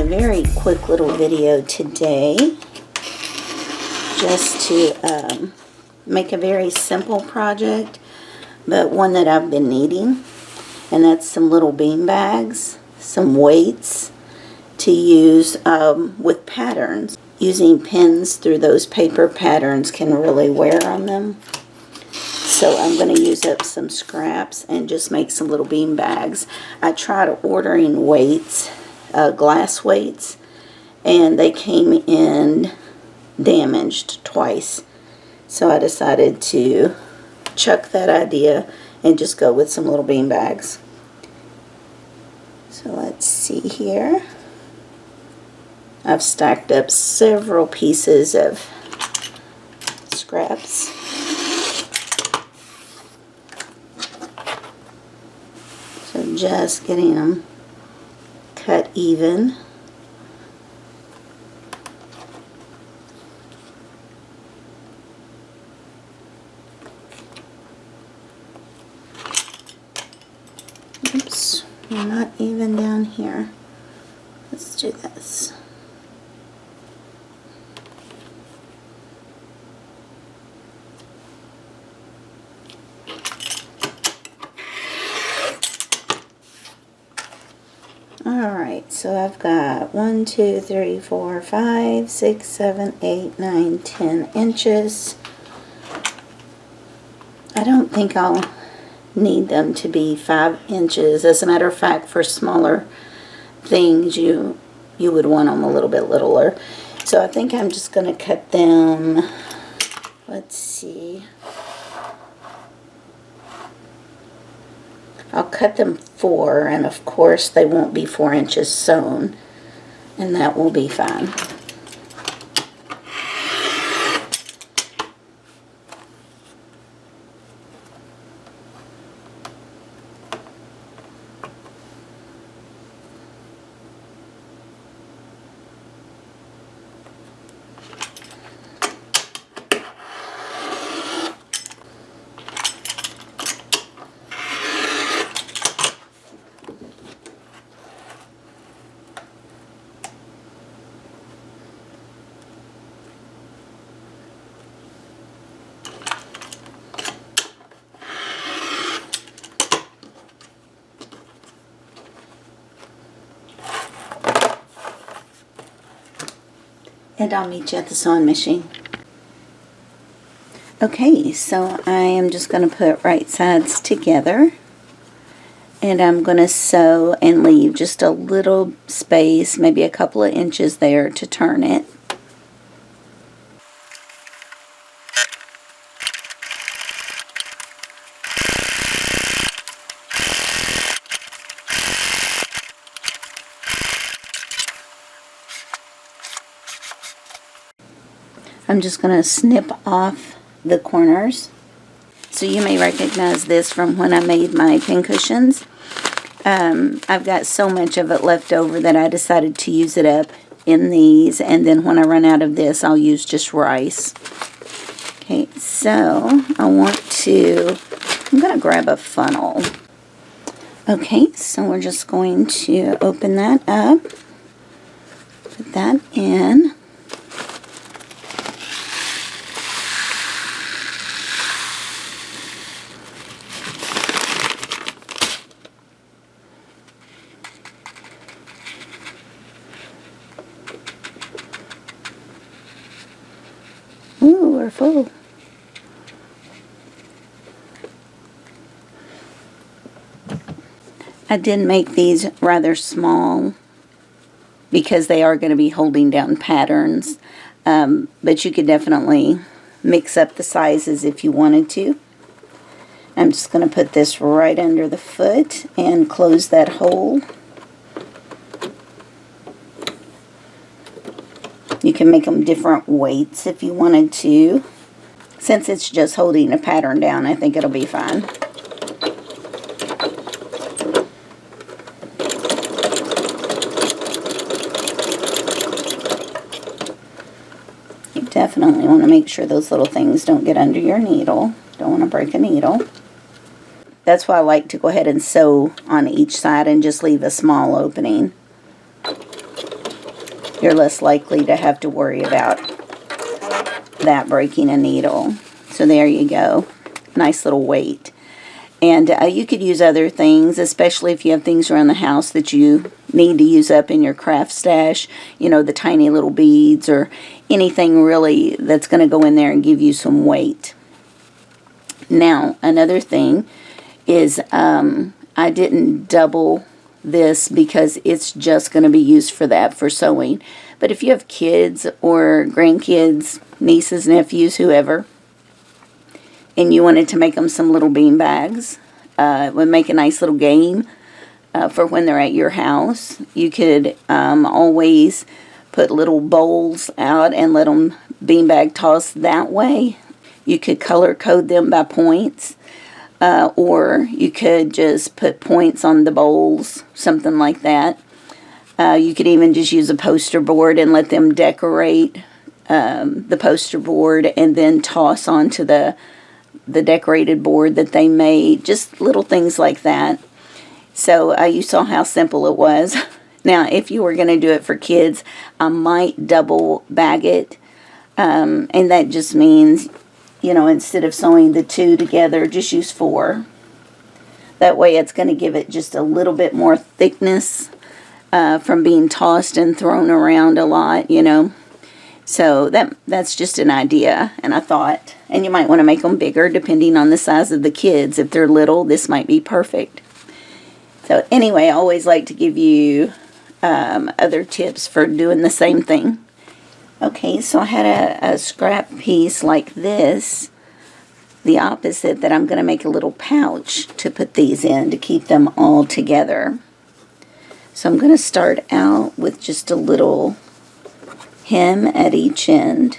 a very quick little video today just to make a very simple project, but one that I've been needing, and that's some little bean bags, some weights to use with patterns. Using pins through those paper patterns can really wear on them. So I'm going to use up some scraps and just make some little bean bags. I tried ordering weights, glass weights, and they came in damaged twice. So I decided to chuck that idea and just go with some little bean bags. So let's see here. I've stacked up several pieces of scraps. So just getting them cut even. Oops, we're not even down here. Let's do this. Alright, so I've got 1, 2, 3, 4, 5, 6, 7, 8, 9, 10 inches. I don't think I'll need them to be 5 inches. As a matter of fact, for smaller things, you would want them a little bit littler. So I think I'm just going to cut them, let's see, I'll cut them 4, and of course they won't be 4 inches sewn, and that will be fine. And I'll meet you at the sewing machine. Okay, so I am just going to put right sides together, and I'm going to sew and leave just a little space, maybe a couple of inches there to turn it. I'm just going to snip off the corners. So you may recognize this from when I made my pincushions. I've got so much of it left over that I decided to use it up in these, and then when I run out of this, I'll use just rice. Okay, so I'm going to grab a funnel. Okay, so we're just going to open that up, put that in. Ooh, we're full. I did make these rather small because they are going to be holding down patterns, but you could definitely mix up the sizes if you wanted to. I'm just going to put this right under the foot and close that hole. You can make them different weights if you wanted to. Since it's just holding a pattern down, I think it'll be fine. You definitely want to make sure those little things don't get under your needle. Don't want to break a needle. That's why I like to go ahead and sew on each side and just leave a small opening. you're less likely to have to worry about that breaking a needle. So there you go. Nice little weight. And you could use other things, especially if you have things around the house that you need to use up in your craft stash. You know, the tiny little beads or anything really that's going to go in there and give you some weight. Now, another thing is I didn't double this because it's just going to be used for that, for sewing. But if you have kids or grandkids, nieces, nephews, whoever, and you wanted to make them some little bean bags, it would make a nice little game for when they're at your house. You could always put little bowls out and let them beanbag toss that way. You could color code them by points, or you could just put points on the bowls, something like that. You could even just use a poster board and let them decorate the poster board and then toss onto the decorated board that they made. Just little things like that. So you saw how simple it was. Now, if you were going to do it for kids, I might double bag it. And that just means, you know, instead of sewing the 2 together, just use 4. That way it's going to give it just a little bit more thickness from being tossed and thrown around a lot, you know. So that's just an idea, and I thought, and you might want to make them bigger depending on the size of the kids. If they're little, this might be perfect. So anyway, I always like to give you other tips for doing the same thing. Okay, so I had a scrap piece like this, the opposite, that I'm going to make a little pouch to put these in to keep them all together. So I'm going to start out with just a little hem at each end.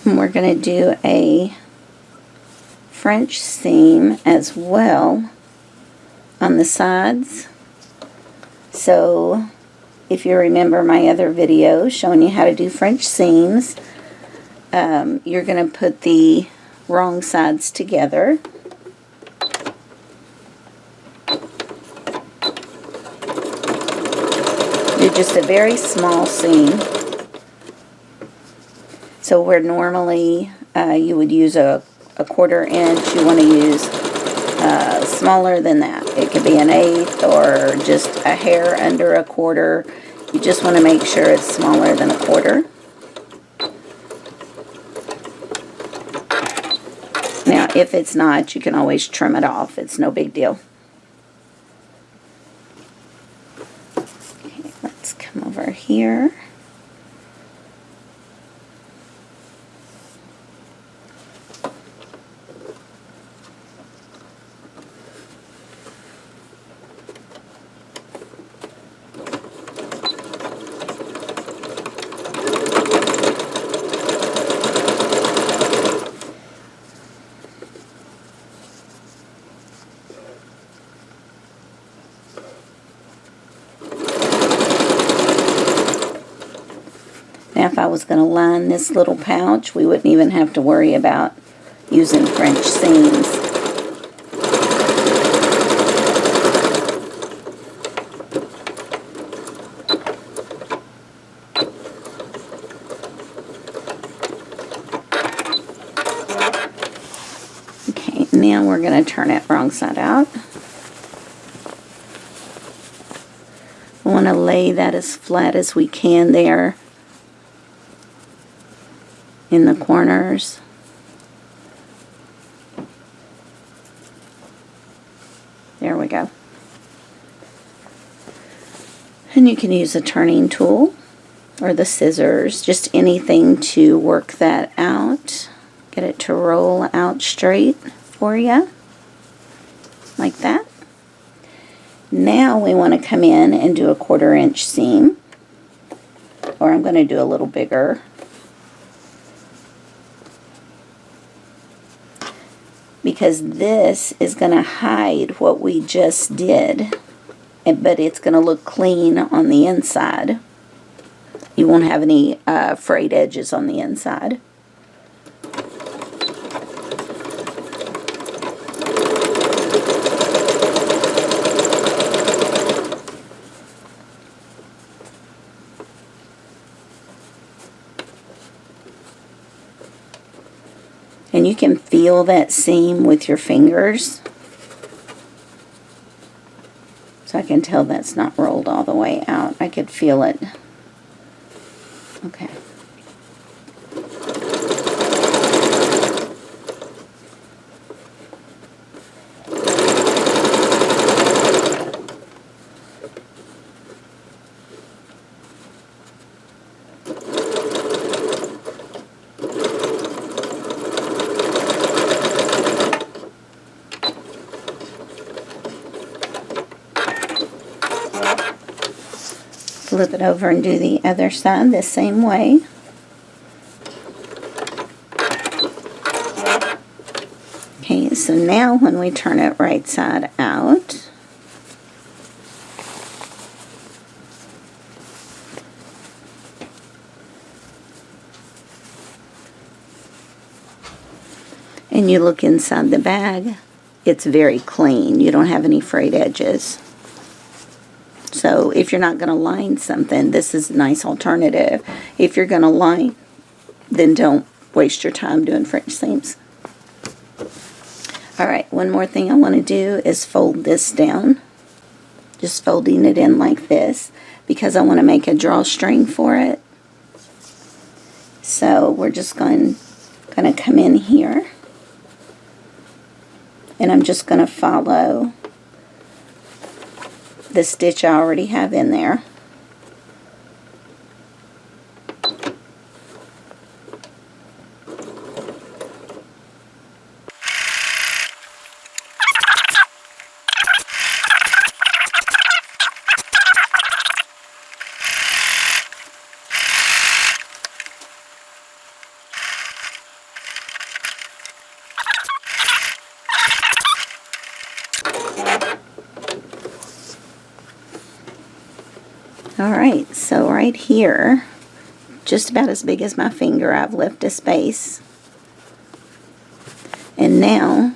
And we're going to do a French seam as well on the sides. So if you remember my other video showing you how to do French seams, you're going to put the wrong sides together. Do just a very small seam. So where normally you would use a 1/4 inch, you want to use smaller than that. It could be an 1/8 or just a hair under a 1/4. You just want to make sure it's smaller than a 1/4. Now, if it's not, you can always trim it off. It's no big deal. Okay, let's come over here. Now, if I was going to line this little pouch, we wouldn't even have to worry about using French seams. Okay, now we're going to turn it wrong side out. We want to lay that as flat as we can there in the corners. There we go. And you can use a turning tool or the scissors, just anything to work that out. Get it to roll out straight for you, like that. Now we want to come in and do a 1/4 inch seam, or I'm going to do a little bigger. Because this is going to hide what we just did. but it's going to look clean on the inside. You won't have any frayed edges on the inside. And you can feel that seam with your fingers. So I can tell that's not rolled all the way out. I could feel it. Okay. Flip it over and do the other side the same way. Okay, so now when we turn it right side out, and you look inside the bag, it's very clean. You don't have any frayed edges. So if you're not going to line something, this is a nice alternative. If you're going to line, then don't waste your time doing French seams. Alright, one more thing I want to do is fold this down. Just folding it in like this, because I want to make a drawstring for it. So we're just going to come in here. And I'm just going to follow the stitch I already have in there. Alright, so right here, just about as big as my finger, I've left a space. And now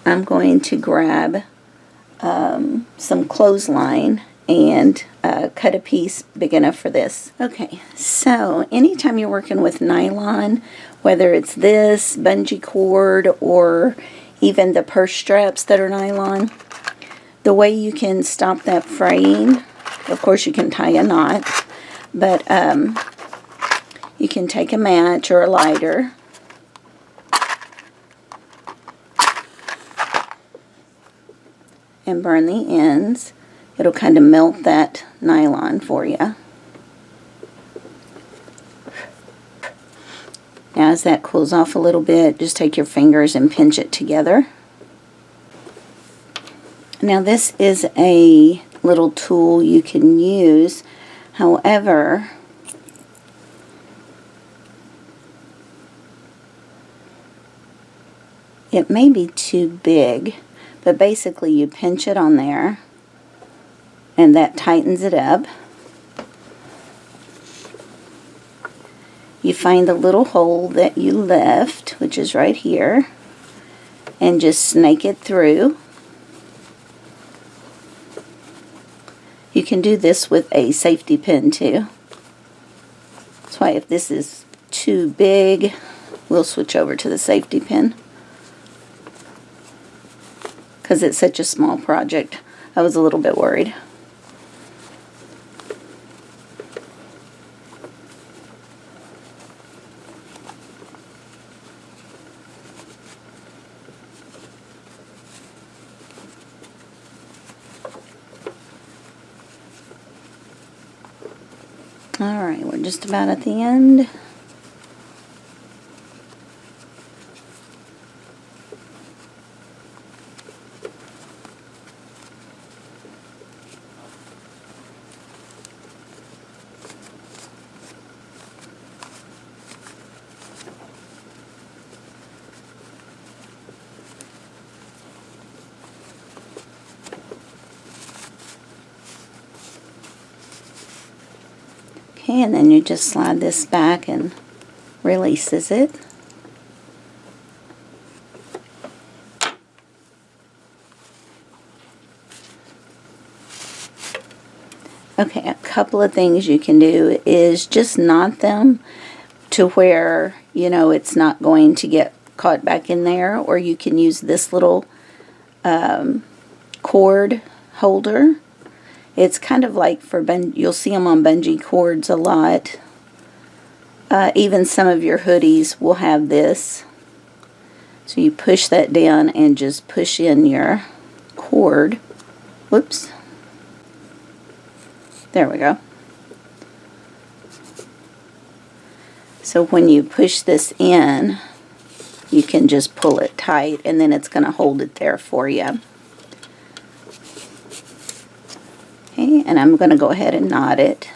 I'm going to grab some clothesline and cut a piece big enough for this. Okay, so anytime you're working with nylon, whether it's this bungee cord or even the purse straps that are nylon, the way you can stop that fraying, of course you can tie a knot, but you can take a match or a lighter and burn the ends. It'll kind of melt that nylon for you. Now as that cools off a little bit, just take your fingers and pinch it together. Now this is a little tool you can use. However, it may be too big, but basically you pinch it on there and that tightens it up. You find the little hole that you left, which is right here, and just snake it through. You can do this with a safety pin too. That's why if this is too big, we'll switch over to the safety pin. Because it's such a small project, I was a little bit worried. Alright, we're just about at the end. Okay, and then you just slide this back and releases it. Okay, a couple of things you can do is just knot them to where, you know, it's not going to get caught back in there, or you can use this little cord holder. It's kind of like for you'll see them on bungee cords a lot. Even some of your hoodies will have this. So you push that down and just push in your cord. Whoops. There we go. So when you push this in, you can just pull it tight, and then it's going to hold it there for you. Okay, and I'm going to go ahead and knot it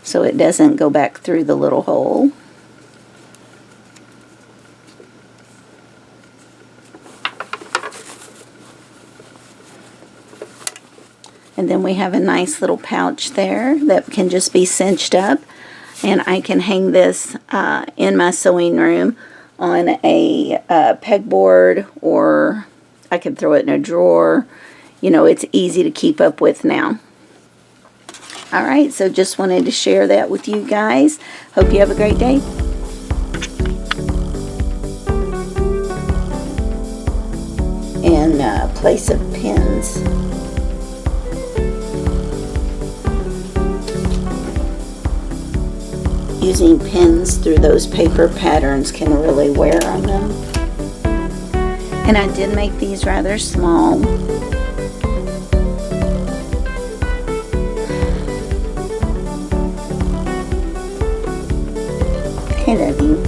so it doesn't go back through the little hole. And then we have a nice little pouch there that can just be cinched up, and I can hang this in my sewing room on a pegboard, or I could throw it in a drawer. You know, it's easy to keep up with now. Alright, so just wanted to share that with you guys. Hope you have a great day. And place of pins. Using pins through those paper patterns can really wear on them. And I did make these rather small. I love you.